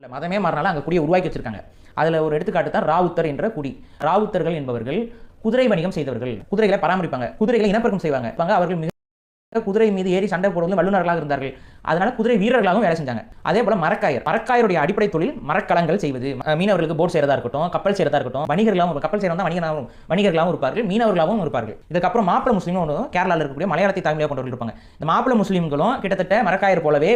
மதமே மாறினாலும் அங்கே குடியை உருவாக்கி வச்சிருக்காங்க. அதில் ஒரு எடுத்துக்காட்டு தான் ராவுத்தர் என்ற குடி. ராவுத்தர்கள் என்பவர்கள் குதிரை வணிகம் செய்தவர்கள். குதிரைகளை பராமரிப்பாங்க, குதிரைகளை இனப்பெருக்கம் செய்வாங்க. அவர்கள் மிக குதிரை மீது ஏறி சண்டை போடுவது வல்லுநர்களாக இருந்தார்கள். அதனால குதிரை வீரர்களாகவும் வேலை செஞ்சாங்க. அதே போல மரக்காயருடைய அடிப்படை தொழில் மரக்கலங்கள் செய்வது. மீனவர்களுக்கு போட் செய்யறதா இருக்கட்டும், கப்பல் செய்யறதா இருக்கட்டும், வணிகர்களாகவும் கப்பல் செய்யறதா வணிகர்களாகவும் இருப்பார்கள், மீனவர்களாகவும் இருப்பார்கள். இதுக்கப்புறம் மாப்பிள முஸ்லீம் கேரளாவில் இருக்கக்கூடிய மலையாளத்தை தாய்மொழியாக கொண்டவர்கள் இருப்பாங்க. இந்த மாப்பிள முஸ்லீம்களும் கிட்டத்தட்ட மரக்காயர் போலவே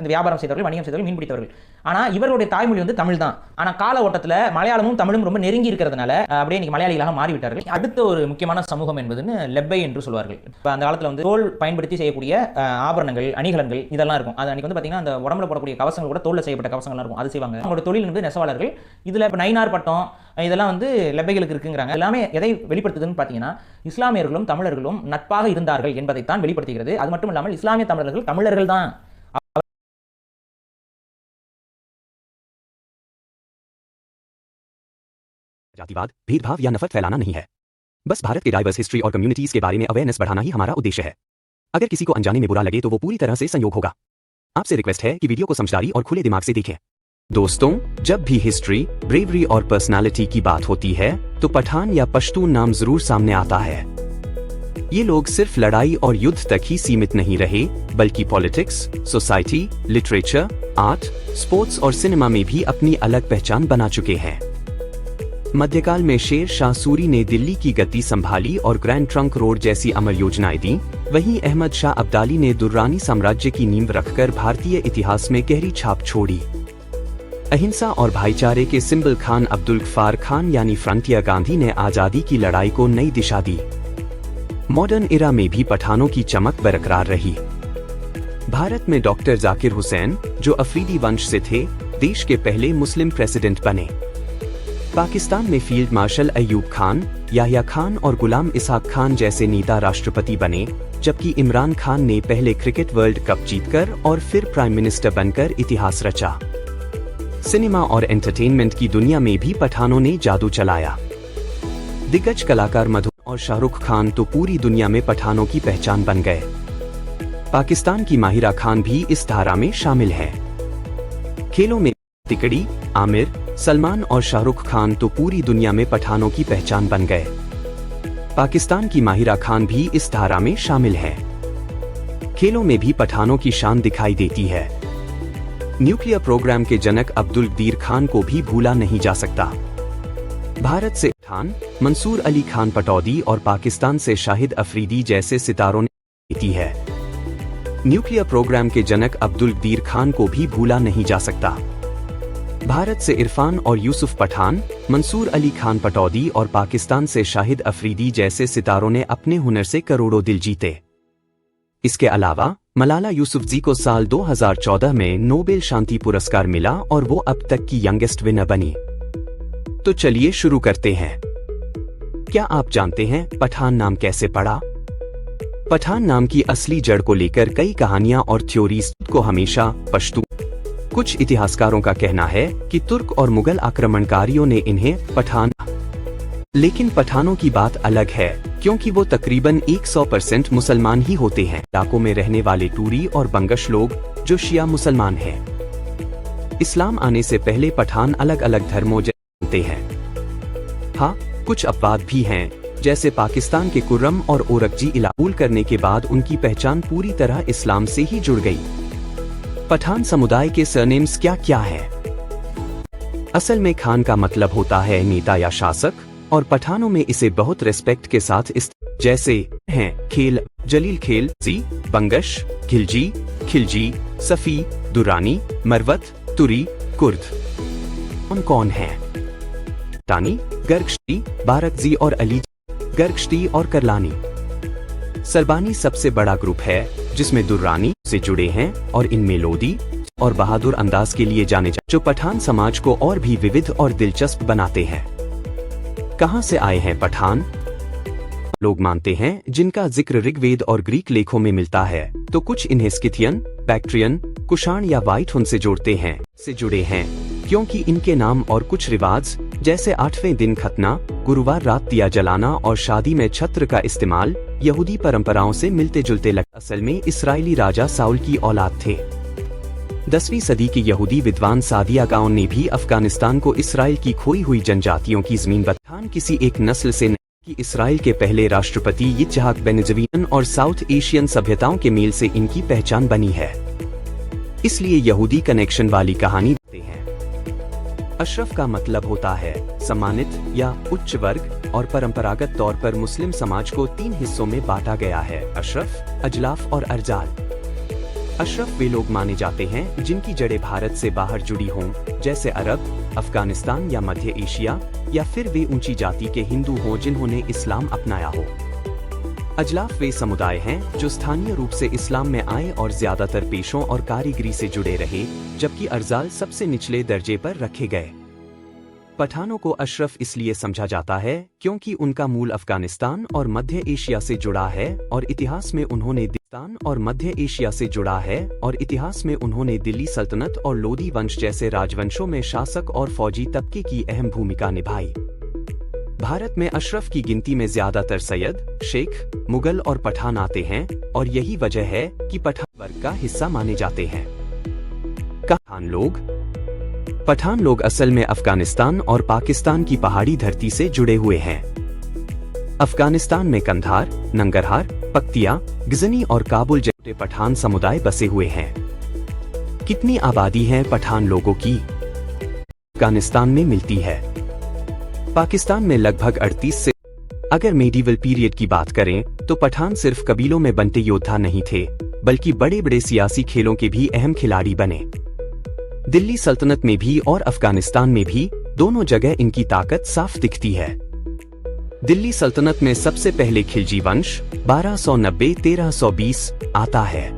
இந்த வியாபாரம் செய்தவர்கள், வணிகம் செய்தவர்கள், மீன் பிடித்தவர்கள். ஆனா இவர்களுடைய தாய்மொழி வந்து தமிழ் தான். ஆனா கால ஓட்டத்தில் மலையாளமும் தமிழும் ரொம்ப நெருங்கி இருக்கிறதுனால அப்படியே இன்னைக்கு மலையாளிகளாக மாறிவிட்டார்கள். அடுத்த ஒரு முக்கியமான சமூகம் என்பதுன்னு லெப்பை என்று சொல்வார்கள். அந்த காலத்தில் வந்து தோல் பயன்படுத்தி செய்யக்கூடிய ஆபரணங்கள், அணிகலன்கள் இதெல்லாம் இருக்கும். அது அன்னைக்கு வந்து பார்த்தீங்கன்னா அந்த உடம்புல போடக்கூடிய கவசங்கள் கூட தோல்ல செய்யப்பட்ட கவசங்கள்லாம் இருக்கும். அது செய்வாங்க. அவங்களோட தொழில் வந்து நெசவாளர்கள். இதில் இப்போ நைனார் பட்டம் இதெல்லாம் வந்து லெப்பைகளுக்கு இருக்குங்கிறாங்க. எல்லாமே எதை வெளிப்படுத்துதுன்னு பார்த்தீங்கன்னா இஸ்லாமியர்களும் தமிழர்களும் நட்பாக இருந்தார்கள் என்பதைத்தான் வெளிப்படுத்துகிறது. அது மட்டும் இல்லாமல் இஸ்லாமிய தமிழர்கள் தமிழர்கள் தான். जातिवाद, भेदभाव या नफरत फैलाना नहीं है। बस भारत के डाइवर्स हिस्ट्री और कम्युनिटीज के बारे में अवेयरनेस बढ़ाना ही हमारा उद्देश्य है। अगर किसी को अनजाने में बुरा लगे तो वो पूरी तरह से संयोग होगा। आपसे रिक्वेस्ट है कि वीडियो को समझदारी और खुले दिमाग से देखें। दोस्तों, जब भी हिस्ट्री, ब्रेवरी और पर्सनालिटी की बात होती है तो पठान या पश्तून नाम जरूर सामने आता है। ये लोग सिर्फ लड़ाई और युद्ध तक ही सीमित नहीं रहे, बल्कि politics, society, literature, art, sports और सिनेमा में भी अपनी अलग पहचान बना चुके हैं। मध्यकाल में शेर शाह सूरी ने दिल्ली की गद्दी संभाली और ग्रैंड ट्रंक रोड जैसी अमर योजनाएं दी। वहीं अहमद शाह अब्दाली ने दुर्रानी साम्राज्य की नींव रखकर भारतीय इतिहास में गहरी छाप छोड़ी। अहिंसा और भाईचारे के सिंबल खान अब्दुल गफ्फार खान यानी फ्रंटियर गांधी ने आजादी की लड़ाई को नई दिशा दी। मॉडर्न इरा में भी पठानों की चमक बरकरार रही। भारत में डॉक्टर जाकिर हुसैन, जो अफरीदी वंश से थे, देश के पहले मुस्लिम प्रेसिडेंट बने। पाकिस्तान में फील्ड मार्शल अयूब खान, याह्या खान और गुलाम इसहाक खान जैसे नेता राष्ट्रपति बने, जबकि इमरान खान ने पहले क्रिकेट वर्ल्ड कप जीतकर और फिर प्राइम मिनिस्टर बनकर इतिहास रचा। सिनेमा और एंटरटेनमेंट की दुनिया में भी पठानों ने जादू चलाया। दिग्गज कलाकार मधुन और शाहरुख खान तो पूरी दुनिया में पठानों की पहचान बन गए। पाकिस्तान की माहिरा खान भी इस धारा में शामिल है। खेलों में तिकड़ी, आमिर, सलमान और शाहरुख खान तो पूरी दुनिया में पठानों की पहचान बन गए। पाकिस्तान की माहिरा खान भी इस धारा में शामिल है। खेलों में भी पठानों की शान दिखाई देती है। न्यूक्लियर प्रोग्राम के जनक अब्दुल गदीर खान को भी भूला नहीं जा सकता। भारत से पठान, मंसूर अली खान पटौदी और पाकिस्तान से शाहिद अफरीदी जैसे सितारों ने जीती है। न्यूक्लियर प्रोग्राम के जनक अब्दुल गदीर खान को भी भूला नहीं जा सकता। भारत से इरफान और यूसुफ पठान, मंसूर अली खान पटौदी और पाकिस्तान से शाहिद अफरीदी जैसे सितारों ने अपने हुनर से करोड़ों दिल जीते। इसके अलावा मलाला यूसुफजई को साल 2014 में नोबेल शांति पुरस्कार मिला और वो अब तक की यंगेस्ट विनर बनी। तो चलिए शुरू करते हैं। क्या आप जानते हैं पठान नाम कैसे पड़ा? पठान नाम की असली जड़ को लेकर कई कहानियां और थ्योरीज को हमेशा पश्तू। कुछ इतिहासकारों का कहना है कि तुर्क और मुगल आक्रमणकारियों ने इन्हें पठान, लेकिन पठानों की बात अलग है क्योंकि वो तकरीबन 100% मुसलमान ही होते हैं। इलाकों में रहने वाले टूरी और बंगश लोग जो शिया मुसलमान हैं। इस्लाम आने से पहले पठान अलग अलग धर्मों जानते हैं। हाँ, कुछ अपवाद भी हैं, जैसे पाकिस्तान के कुर्रम और ओरकजी इलाका करने के बाद उनकी पहचान पूरी तरह इस्लाम से ही जुड़ गई। पठान समुदाय के सरनेम्स क्या क्या है? असल में खान का मतलब होता है नेता या शासक, और पठानों में इसे बहुत रिस्पेक्ट के साथ जैसे हैं खेल, जलील खेल, सी, बंगश, खिलजी, खिलजी, सफी, दुरानी, मरवत, तुरी, कुर्द। कौन कौन है? तानी, गर्गश्ती, बारकजी और अली, गर्गश्ती और करलानी। सरबानी सबसे बड़ा ग्रुप है जिसमें दुर्रानी से जुड़े हैं और इनमें लोदी और बहादुर अंदाज के लिए जाने जो पठान समाज को और भी विविध और दिलचस्प बनाते हैं। कहां से आए हैं पठान? लोग मानते हैं जिनका जिक्र ऋग्वेद और ग्रीक लेखों में मिलता है, तो कुछ इन्हें स्किथियन, बैक्ट्रियन, कुषाण या व्हाइट हुन से जुड़े हैं क्योंकि इनके नाम और कुछ रिवाज जैसे 8वें दिन खतना, गुरुवार रात दिया जलाना और शादी में छत्र का इस्तेमाल यहूदी परंपराओं से मिलते जुलते लगते। असल में इस्राएली राजा साउल की औलाद थे। 10वीं सदी के यहूदी विद्वान सादिया गाउन ने भी अफगानिस्तान को इसराइल की खोई हुई जनजातियों की जमीन बतान किसी एक नस्ल से कि इसराइल के पहले राष्ट्रपति यित्जहाक बेनजवीन और साउथ एशियन सभ्यताओं के मेल से इनकी पहचान बनी है। इसलिए यहूदी कनेक्शन वाली कहानी देते हैं। अशरफ का मतलब होता है सम्मानित या उच्च वर्ग और परंपरागत तौर पर मुस्लिम समाज को 3 हिस्सों में बांटा गया है: अशरफ, अजलाफ और अरजाल। अशरफ वे लोग माने जाते हैं जिनकी जड़ें भारत से बाहर जुड़ी हों, जैसे अरब, अफगानिस्तान या मध्य एशिया, या फिर वे ऊंची जाति के हिंदू हों जिन्होंने इस्लाम अपनाया हो। अजलाफ वे समुदाय हैं जो स्थानीय रूप से इस्लाम में आए और ज्यादातर पेशों और कारीगरी से जुड़े रहे, जबकि अरजाल सबसे निचले दर्जे पर रखे गए। पठानों को अशरफ इसलिए समझा जाता है क्योंकि उनका मूल अफगानिस्तान और मध्य एशिया से जुड़ा है और इतिहास में उन्होंने दिल्ली सल्तनत और लोदी वंश जैसे राजवंशों में शासक और फौजी तबके की अहम भूमिका निभाई। भारत में अशरफ की गिनती में ज्यादातर सैयद, शेख, मुगल और पठान आते हैं और यही वजह है कि पठान वर्ग का हिस्सा माने जाते हैं। पठान लोग असल में अफगानिस्तान और पाकिस्तान की पहाड़ी धरती से जुड़े हुए हैं। अफगानिस्तान में कंधार, नंगरहार, पख्तिया, गजनी और काबुल जैसे पठान समुदाय बसे हुए हैं। कितनी आबादी है पठान लोगों की? अफगानिस्तान में मिलती है। पाकिस्तान में लगभग 38 से। अगर मेडिवल पीरियड की बात करें तो पठान सिर्फ कबीलों में बनते योद्धा नहीं थे, बल्कि बड़े बड़े सियासी खेलों के भी अहम खिलाड़ी बने। दिल्ली सल्तनत में भी और अफगानिस्तान में भी दोनों जगह इनकी ताकत साफ दिखती है। दिल्ली सल्तनत में सबसे पहले खिलजी वंश 1290-1320 आता है।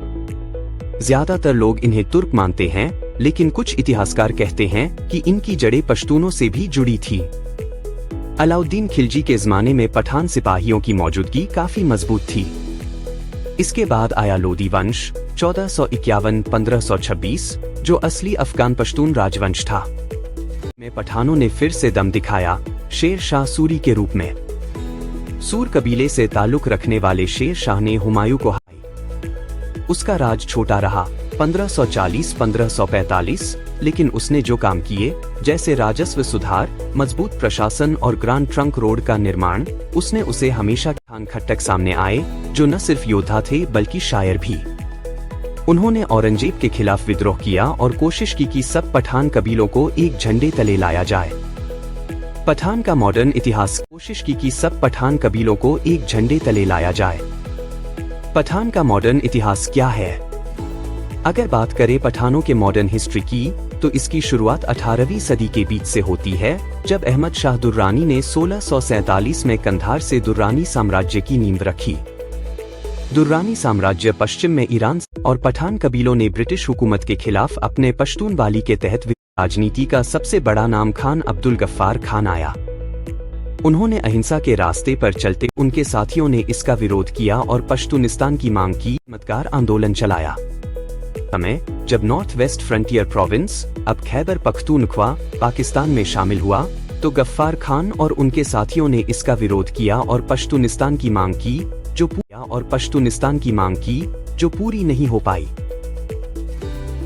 ज्यादातर लोग इन्हें तुर्क मानते हैं, लेकिन कुछ इतिहासकार कहते हैं कि इनकी जड़ें पश्तूनों से भी जुड़ी थी। अलाउद्दीन खिलजी के जमाने में पठान सिपाहियों की मौजूदगी काफी मजबूत थी। इसके बाद आया लोदी वंश 1451-1526, जो असली अफगान पश्तून राजवंश था। में पठानों ने फिर से दम दिखाया, शेर शाह सूरी के रूप में। सूर कबीले से ताल्लुक रखने वाले शेर शाह ने हुमायूं को हराया। उसका राज छोटा रहा 1540-1545, लेकिन उसने जो काम किए, जैसे राजस्व सुधार, मजबूत प्रशासन और ग्रांड ट्रंक रोड का निर्माण, उसने उसे हमेशा खान खट्टक सामने आए, जो न सिर्फ योद्धा थे बल्कि शायर भी। उन्होंने औरंगजेब के खिलाफ विद्रोह किया और कोशिश की कि सब पठान कबीलों को एक झंडे तले लाया जाए। पठान का मॉडर्न इतिहास पठान का मॉडर्न इतिहास क्या है? अगर बात करें पठानों के मॉडर्न हिस्ट्री की, तो इसकी शुरुआत 18वीं सदी के बीच से होती है, जब अहमद शाह दुर्रानी ने 1647 में कंधार से दुर्रानी साम्राज्य की नींव रखी। दुर्रानी साम्राज्य पश्चिम में ईरान और पठान कबीलों ने ब्रिटिश हुकूमत के खिलाफ अपने पश्तून वाली के तहत राजनीति का सबसे बड़ा नाम खान अब्दुल गफ्फार खान आया। उन्होंने अहिंसा के रास्ते पर चलते उनके साथियों ने इसका विरोध किया और पश्तूनिस्तान की मांग की, चमत्कार आंदोलन चलाया। समय जब नॉर्थ वेस्ट फ्रंटियर प्रोविंस, अब खैबर पख्तूनख्वा, पाकिस्तान में शामिल हुआ, तो गफ्फार खान और उनके साथियों ने इसका विरोध किया और पश्तूनिस्तान की मांग की, जो पूरी नहीं हो पाई।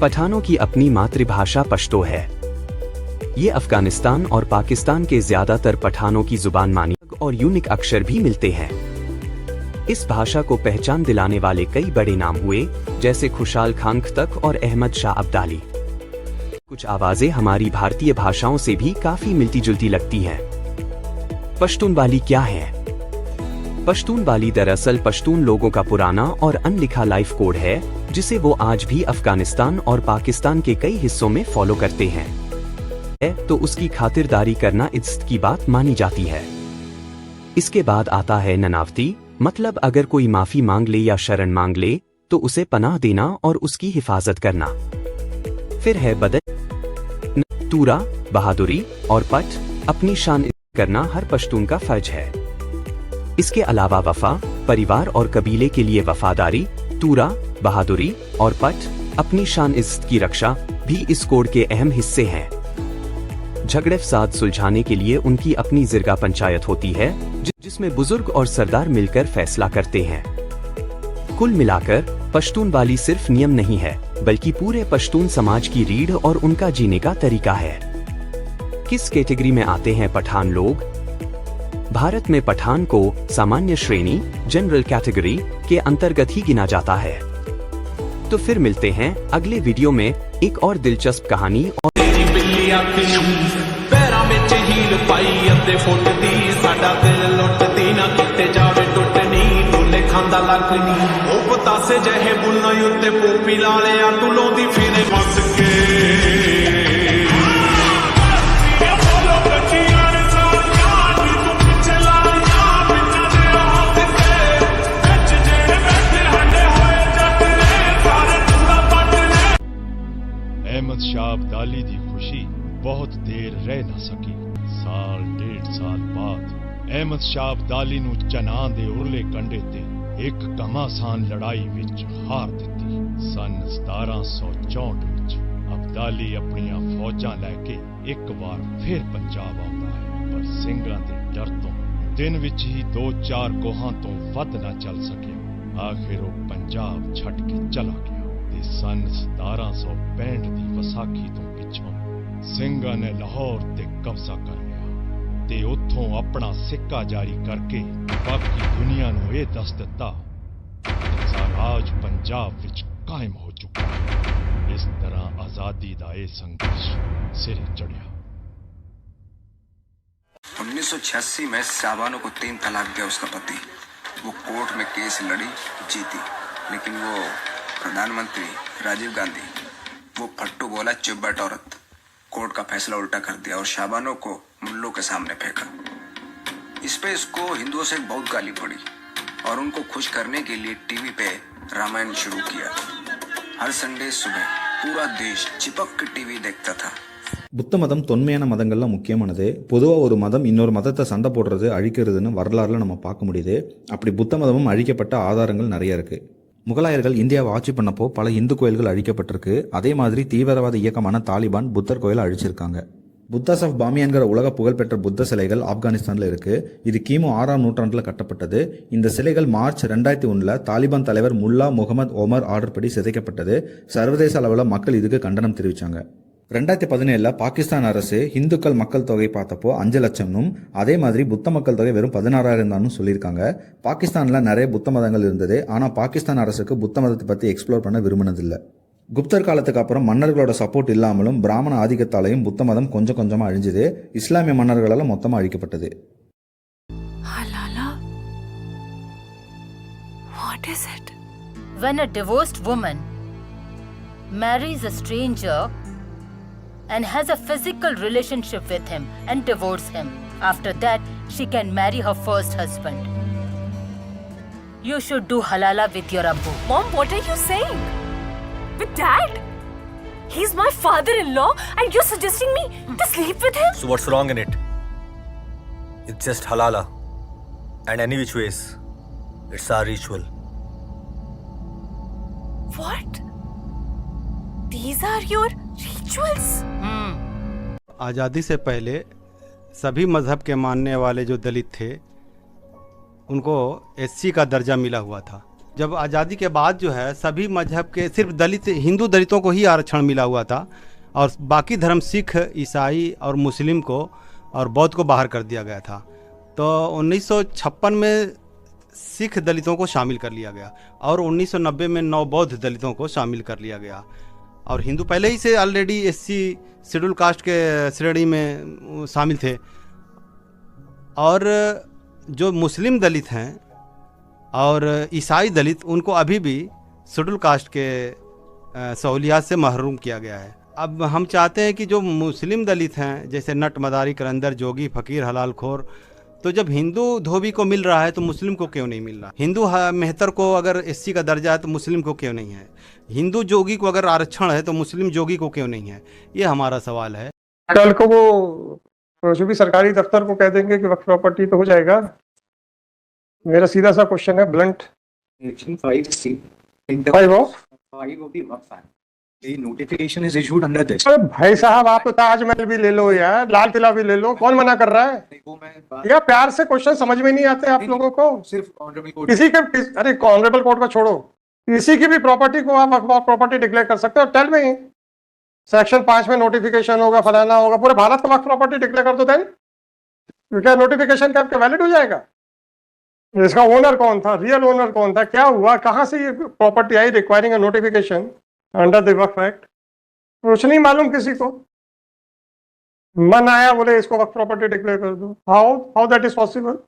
पठानों की अपनी मातृभाषा पश्तो है। ये अफगानिस्तान और पाकिस्तान के ज्यादातर पठानों की जुबान मानी और यूनिक अक्षर भी मिलते हैं। इस भाषा को पहचान दिलाने वाले कई बड़े नाम हुए, जैसे खुशाल खान खतक और अहमद शाह अब्दाली। कुछ आवाजें हमारी भारतीय भाषाओं से भी काफी मिलती जुलती लगती हैं। पश्तून वाली क्या है? पश्तून वाली दरअसल पश्तून लोगों का पुराना और अनलिखा लाइफ कोड है, जिसे वो आज भी अफगानिस्तान और पाकिस्तान के कई हिस्सों में फॉलो करते हैं, तो उसकी खातिरदारी करना इज्जत की बात मानी जाती है। इसके बाद आता है ननावती, मतलब अगर कोई माफी मांग ले या शरण मांग ले तो उसे पनाह देना और उसकी हिफाजत करना। फिर है बदल, तूरा, बहादुरी और पट, अपनी शान करना हर पश्तून का फर्ज है। इसके अलावा वफा, परिवार और कबीले के लिए वफादारी, तूरा, बहादुरी और पट, अपनी शान इज्जत की रक्षा भी इस कोड के अहम हिस्से हैं। झगड़े फसाद सुलझाने के लिए उनकी अपनी जिरगा पंचायत होती है, जिसमें बुजुर्ग और सरदार मिलकर फैसला करते हैं। कुल मिलाकर पश्तून वाली सिर्फ नियम नहीं है, बल्कि पूरे पश्तून समाज की रीढ़ और उनका जीने का तरीका है। किस कैटेगरी में आते हैं पठान लोग? भारत में पठान को सामान्य श्रेणी जनरल कैटेगरी के अंतर्गत ही गिना जाता है। तो फिर मिलते हैं अगले वीडियो में एक और दिलचस्प कहानी और पैरां विच हील पाई अते फुटदी साडा दिल लुटदी ना किते जावे टुटनी डोले खांदा लगनी ओ पतासे जहे बुलना उत्ते पोपी लालिया तू लोंदी फिरे बस के अहमद शाह अब्दाली दी खुशी बहुत देर रह ना सकी। साल डेढ़ साल बाद अहमद शाह अब्दाली नू चनां दे उरले कंडे ते एक घमासान लड़ाई विच हार दित्ती। सन 1764 विच अब्दाली अपनियां फौजां लैके एक बार फिर पंजाब आउंदा है, पर ਸਿੰਘਾਂ दे डर तो दिन विच ही 2-4 कोहां तो वध ना चल सकिया। आखिर वो पंजाब छड्ड के चला गया। सन 1765 ਦੀ ਵਿਸਾਖੀ ਤੋਂ ਪਿੱਛੋਂ ਸਿੰਘਾਂ ਨੇ ਲਾਹੌਰ ਤੇ ਕਬਜ਼ਾ ਕਰ ਲਿਆ ਤੇ ਉੱਥੋਂ ਆਪਣਾ ਸਿੱਕਾ ਜਾਰੀ ਕਰਕੇ ਬਾਕੀ ਦੁਨੀਆ ਨੂੰ ਇਹ ਦੱਸ ਦਿੱਤਾ ਕਿ ਰਾਜ ਪੰਜਾਬ ਵਿੱਚ ਕਾਇਮ ਹੋ ਚੁੱਕਾ ਹੈ। ਇਸ ਤਰ੍ਹਾਂ ਆਜ਼ਾਦੀ ਦਾ ਇਹ ਸੰਘਰਸ਼ ਸਿਰੇ ਚੜਿਆ। 1986 में शाबानो को 3 तलाक दिया उसका पति। वो कोर्ट में केस लड़ी, जीती, लेकिन वो प्रधानमंत्री राजीव गांधी वो फट्टू बोला चुप बैठ औरत। कोर्ट का फैसला उल्टा कर दिया और शाबानो को मुल्लों के सामने फेंका। इस पे इसको हिंदुओं से बहुत गाली पड़ी और उनको खुश करने के लिए टीवी पे रामायण शुरू किया। हर संडे सुबह पूरा देश चिपक के टीवी देखता था। புத்த மதம் தொன்மையான மதங்கள்லாம் முக்கியமானது. பொதுவாக ஒரு மதம் இன்னொரு மதத்தை சண்டை போடுறது அழிக்கிறதுன்னு வரலாறுல நம்ம பார்க்க முடியுது. அப்படி புத்த மதமும் அழிக்கப்பட்ட ஆதாரங்கள் நிறைய இருக்குது. முகலாயர்கள் இந்தியாவை ஆட்சி பண்ணப்போ பல இந்து கோயில்கள் அழிக்கப்பட்டிருக்கு. அதே மாதிரி தீவிரவாத இயக்கமான தாலிபான் புத்தர் கோயிலை அழிச்சிருக்காங்க. புத்தாஸ் ஆஃப் பாமியான்கிற உலக புகழ்பெற்ற புத்த சிலைகள் ஆப்கானிஸ்தானில் இருக்குது. இது கிமு 6ஆம் நூற்றாண்டில் கட்டப்பட்டது. இந்த சிலைகள் மார்ச் 2001 தாலிபான் தலைவர் முல்லா முகமது ஒமர் ஆர்டர் படி சிதைக்கப்பட்டது. சர்வதேச அளவில் மக்கள் இதுக்கு கண்டனம் தெரிவித்தாங்க. 2017 பாகிஸ்தான் அரசு இந்துக்கள் மக்கள் தொகை பார்த்தப்போ 5 லட்சம்னும் அதே மாதிரி புத்த மக்கள் தொகை வெறும் 16,000 தான் சொல்லியிருக்காங்க. பாகிஸ்தானில் நிறைய புத்த மதங்கள் இருந்தது. ஆனால் பாகிஸ்தான் அரசுக்கு புத்த மதத்தை பற்றி எக்ஸ்ப்ளோர் பண்ண விரும்பினதில்லை. குப்தர் காலத்துக்கு அப்புறம் மன்னர்களோட சப்போர்ட் இல்லாமலும் பிராமண ஆதிக்கத்தாலையும் புத்த மதம் கொஞ்சம் கொஞ்சமாக அழிஞ்சுது. இஸ்லாமிய மன்னர்களால் மொத்தமாக அழிக்கப்பட்டது. Halala? What is it? When a divorced woman marries a stranger and has a physical relationship with him and divorce him, after that she can marry her first husband. You should do halala with your Abbu. Mom, what are you saying? With Dad? He's my father-in-law and you're suggesting me to sleep with him? So what's wrong in it? It's just halala. And any which ways, it's our ritual. What? These are your rituals? आज़ादी से पहले सभी मज़हब के मानने वाले जो दलित थे उनको एससी का दर्जा मिला हुआ था। जब आज़ादी के बाद जो है सभी मजहब के सिर्फ दलित हिंदू दलितों को ही आरक्षण मिला हुआ था और बाकी धर्म सिख ईसाई और मुस्लिम को और बौद्ध को बाहर कर दिया गया था। तो 1956 में सिख दलितों को शामिल कर लिया गया और 1990 में 9 बौद्ध दलितों को शामिल कर लिया गया और हिंदू पहले ही से ऑलरेडी एससी शेड्यूल कास्ट के श्रेणी में शामिल थे। और जो मुस्लिम दलित हैं और ईसाई दलित उनको अभी भी शेड्यूल कास्ट के सहूलियात से महरूम किया गया है। अब हम चाहते हैं कि जो मुस्लिम दलित हैं जैसे नट मदारी करंदर जोगी फ़कीर हलाल खोर, तो जब हिंदू धोबी को मिल रहा है तो मुस्लिम को क्यों नहीं मिल रहा? हिंदू मेहतर को अगर एससी का दर्जा है तो मुस्लिम को क्यों नहीं है? हिंदू जोगी को अगर आरक्षण है तो मुस्लिम जोगी को क्यों नहीं है? ये हमारा सवाल है। कल को वो जो भी सरकारी दफ्तर को कह देंगे कि वक्फ प्रॉपर्टी तो हो जाएगा। मेरा सीधा सा क्वेश्चन है, blunt. Notification is issued under this. अरे भाई साहब, आप तो ताजमहल भी ले लो यार, लाल किला भी ले लो, कौन मना कर रहा है? या प्यार से क्वेश्चन समझ में नहीं आते आप लोगों को? सिर्फ ऑनरेबल कोर्ट, किसी के अरे ऑनरेबल कोर्ट का छोड़ो, किसी की भी प्रॉपर्टी को आप वक्फ प्रॉपर्टी डिक्लेयर कर सकते हो। टेल मी, सेक्शन 5 में नोटिफिकेशन होगा, फलाना होगा, पूरे भारत का वक्फ प्रॉपर्टी डिक्लेयर कर दो, देन क्या नोटिफिकेशन का वैलिड हो जाएगा? इसका ओनर कौन था, रियल ओनर कौन था, क्या हुआ, कहां से ये property I, requiring a notification under the Waqf act? कुछ नहीं मालूम किसी को, मन आया बोले इसको वक्फ प्रॉपर्टी डिक्लेयर कर दो। How that is possible?